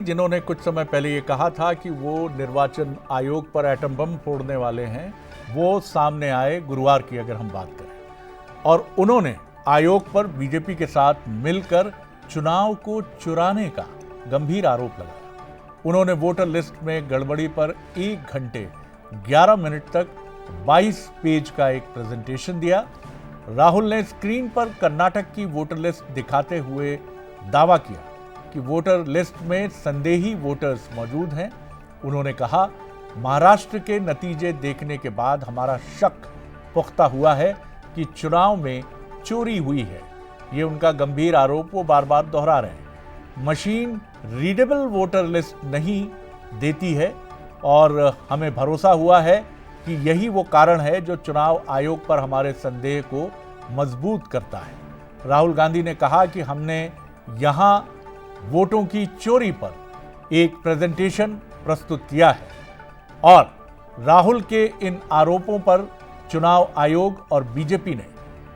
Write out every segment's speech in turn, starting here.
जिन्होंने कुछ समय पहले ये कहा था कि वो निर्वाचन आयोग पर एटम बम फोड़ने वाले हैं, वो सामने आए गुरुवार की अगर हम बात करें, और उन्होंने आयोग पर बीजेपी के साथ मिलकर चुनाव को चुराने का गंभीर आरोप लगाया। उन्होंने वोटर लिस्ट में गड़बड़ी पर 1 घंटे 11 मिनट तक 22 पेज का एक प्रेजेंटेशन दिया। राहुल ने स्क्रीन पर कर्नाटक की वोटर लिस्ट दिखाते हुए दावा किया कि वोटर लिस्ट में संदेही वोटर्स मौजूद हैं। उन्होंने कहा, महाराष्ट्र के नतीजे देखने के बाद हमारा शक पुख्ता हुआ है कि चुनाव में चोरी हुई है। ये उनका गंभीर आरोप वो बार बार दोहरा रहे हैं। मशीन रीडेबल वोटर लिस्ट नहीं देती है और हमें भरोसा हुआ है कि यही वो कारण है जो चुनाव आयोग पर हमारे संदेह को मजबूत करता है। राहुल गांधी ने कहा कि हमने यहां वोटों की चोरी पर एक प्रेजेंटेशन प्रस्तुत किया है और राहुल के इन आरोपों पर चुनाव आयोग और बीजेपी ने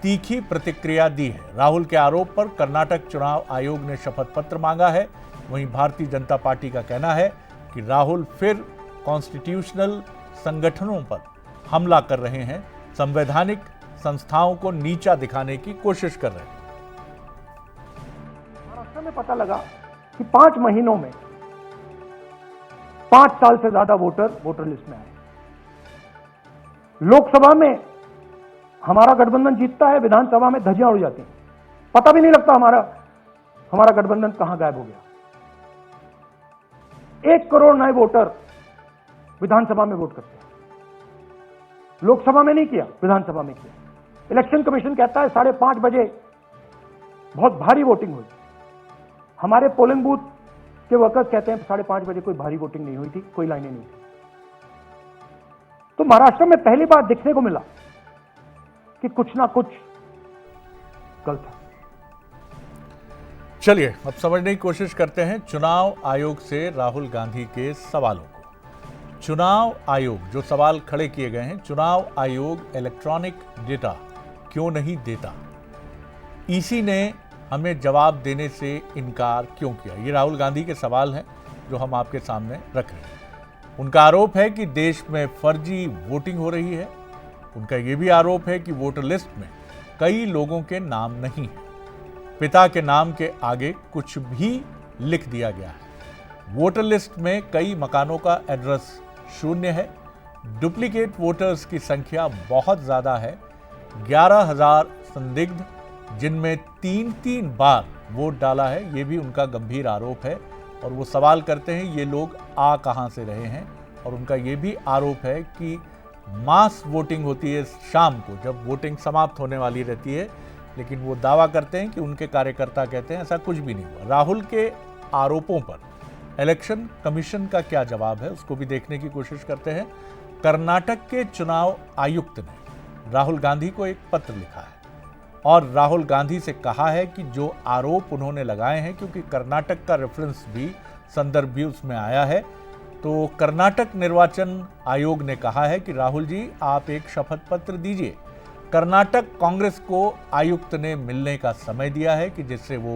तीखी प्रतिक्रिया दी है। राहुल के आरोप पर कर्नाटक चुनाव आयोग ने शपथ पत्र मांगा है। वहीं भारतीय जनता पार्टी का कहना है कि राहुल फिर कॉन्स्टिट्यूशनल संगठनों पर हमला कर रहे हैं, संवैधानिक संस्थाओं को नीचा दिखाने की कोशिश कर रहे हैं। महाराष्ट्र में पता लगा कि 5 महीनों में 5 साल से ज्यादा वोटर लिस्ट में आए। लोकसभा में हमारा गठबंधन जीतता है, विधानसभा में धज्जियां उड़ जाती हैं, पता भी नहीं लगता हमारा गठबंधन कहां गायब हो गया। 1 करोड़ नए वोटर विधानसभा में वोट करते हैं, लोकसभा में नहीं किया, विधानसभा में किया। इलेक्शन कमीशन कहता है 5:30 बजे बहुत भारी वोटिंग हुई। हमारे पोलिंग बूथ के वर्कर्स कहते हैं 5:30 बजे कोई भारी वोटिंग नहीं हुई थी, कोई लाइनें नहीं थी। तो महाराष्ट्र में पहली बार देखने को मिला कि कुछ ना कुछ गलत है। चलिए अब समझने की कोशिश करते हैं चुनाव आयोग से राहुल गांधी के सवालों को। चुनाव आयोग जो सवाल खड़े किए गए हैं, चुनाव आयोग इलेक्ट्रॉनिक डेटा क्यों नहीं देता, ईसी ने हमें जवाब देने से इनकार क्यों किया, ये राहुल गांधी के सवाल हैं जो हम आपके सामने रख रहे हैं। उनका आरोप है कि देश में फर्जी वोटिंग हो रही है। उनका ये भी आरोप है कि वोटर लिस्ट में कई लोगों के नाम नहीं है, पिता के नाम के आगे कुछ भी लिख दिया गया है। वोटर लिस्ट में कई मकानों का एड्रेस शून्य है। डुप्लीकेट वोटर्स की संख्या बहुत ज्यादा है। 11,000 संदिग्ध जिनमें 3 बार वोट डाला है, ये भी उनका गंभीर आरोप है। और वो सवाल करते हैं ये लोग आ कहां से रहे हैं। और उनका ये भी आरोप है कि मास वोटिंग होती है शाम को, जब वोटिंग समाप्त होने वाली रहती है, लेकिन वो दावा करते हैं कि उनके कार्यकर्ता कहते हैं ऐसा कुछ भी नहीं हुआ। राहुल के आरोपों पर इलेक्शन कमीशन का क्या जवाब है, उसको भी देखने की कोशिश करते हैं। कर्नाटक के चुनाव आयुक्त ने राहुल गांधी को एक पत्र लिखा है और राहुल गांधी से कहा है कि जो आरोप उन्होंने लगाए हैं, क्योंकि कर्नाटक का रेफरेंस भी, संदर्भ भी उसमें आया है, तो कर्नाटक निर्वाचन आयोग ने कहा है कि राहुल जी आप एक शपथ पत्र दीजिए। कर्नाटक कांग्रेस को आयुक्त ने मिलने का समय दिया है कि जिससे वो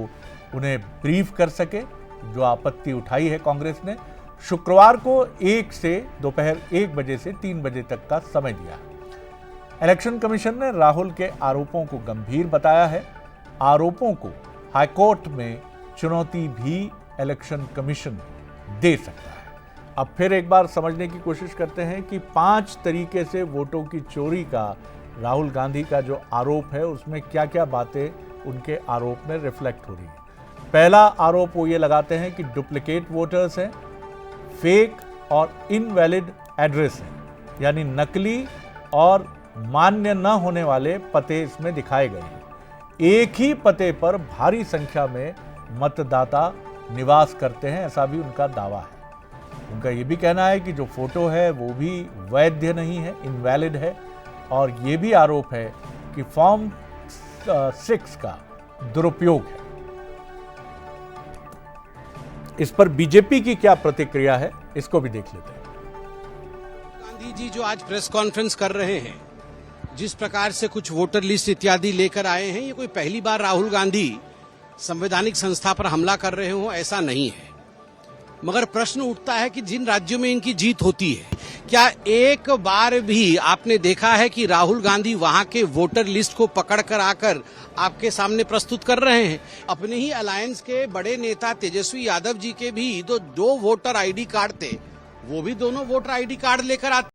उन्हें ब्रीफ कर सके जो आपत्ति उठाई है कांग्रेस ने। शुक्रवार को 1 से दोपहर 1 बजे से 3 बजे तक का समय दिया है। इलेक्शन कमीशन ने राहुल के आरोपों को गंभीर बताया है। आरोपों को हाईकोर्ट में चुनौती भी इलेक्शन कमीशन दे सकता है। अब फिर एक बार समझने की कोशिश करते हैं कि 5 तरीके से वोटों की चोरी का राहुल गांधी का जो आरोप है उसमें क्या क्या बातें उनके आरोप में रिफ्लेक्ट हो रही है। पहला आरोप वो ये लगाते हैं कि डुप्लीकेट वोटर्स हैं, फेक और इनवैलिड एड्रेस हैं, यानी नकली और मान्य न होने वाले पते इसमें दिखाए गए हैं। एक ही पते पर भारी संख्या में मतदाता निवास करते हैं, ऐसा भी उनका दावा है। उनका ये भी कहना है कि जो फोटो है वो भी वैध नहीं है, इनवैलिड है। और ये भी आरोप है कि फॉर्म 6 का दुरुपयोग है। इस पर बीजेपी की क्या प्रतिक्रिया है, इसको भी देख लेते हैं। गांधी जी जो आज प्रेस कॉन्फ्रेंस कर रहे हैं, जिस प्रकार से कुछ वोटर लिस्ट इत्यादि लेकर आए हैं, ये कोई पहली बार राहुल गांधी संवैधानिक संस्था पर हमला कर रहे हो, ऐसा नहीं है। मगर प्रश्न उठता है कि जिन राज्यों में इनकी जीत होती है, क्या एक बार भी आपने देखा है कि राहुल गांधी वहां के वोटर लिस्ट को पकड़कर आकर आपके सामने प्रस्तुत कर रहे हैं? अपने ही अलायंस के बड़े नेता तेजस्वी यादव जी के भी दो वोटर आईडी कार्ड थे, वो भी दोनों वोटर आईडी कार्ड लेकर आते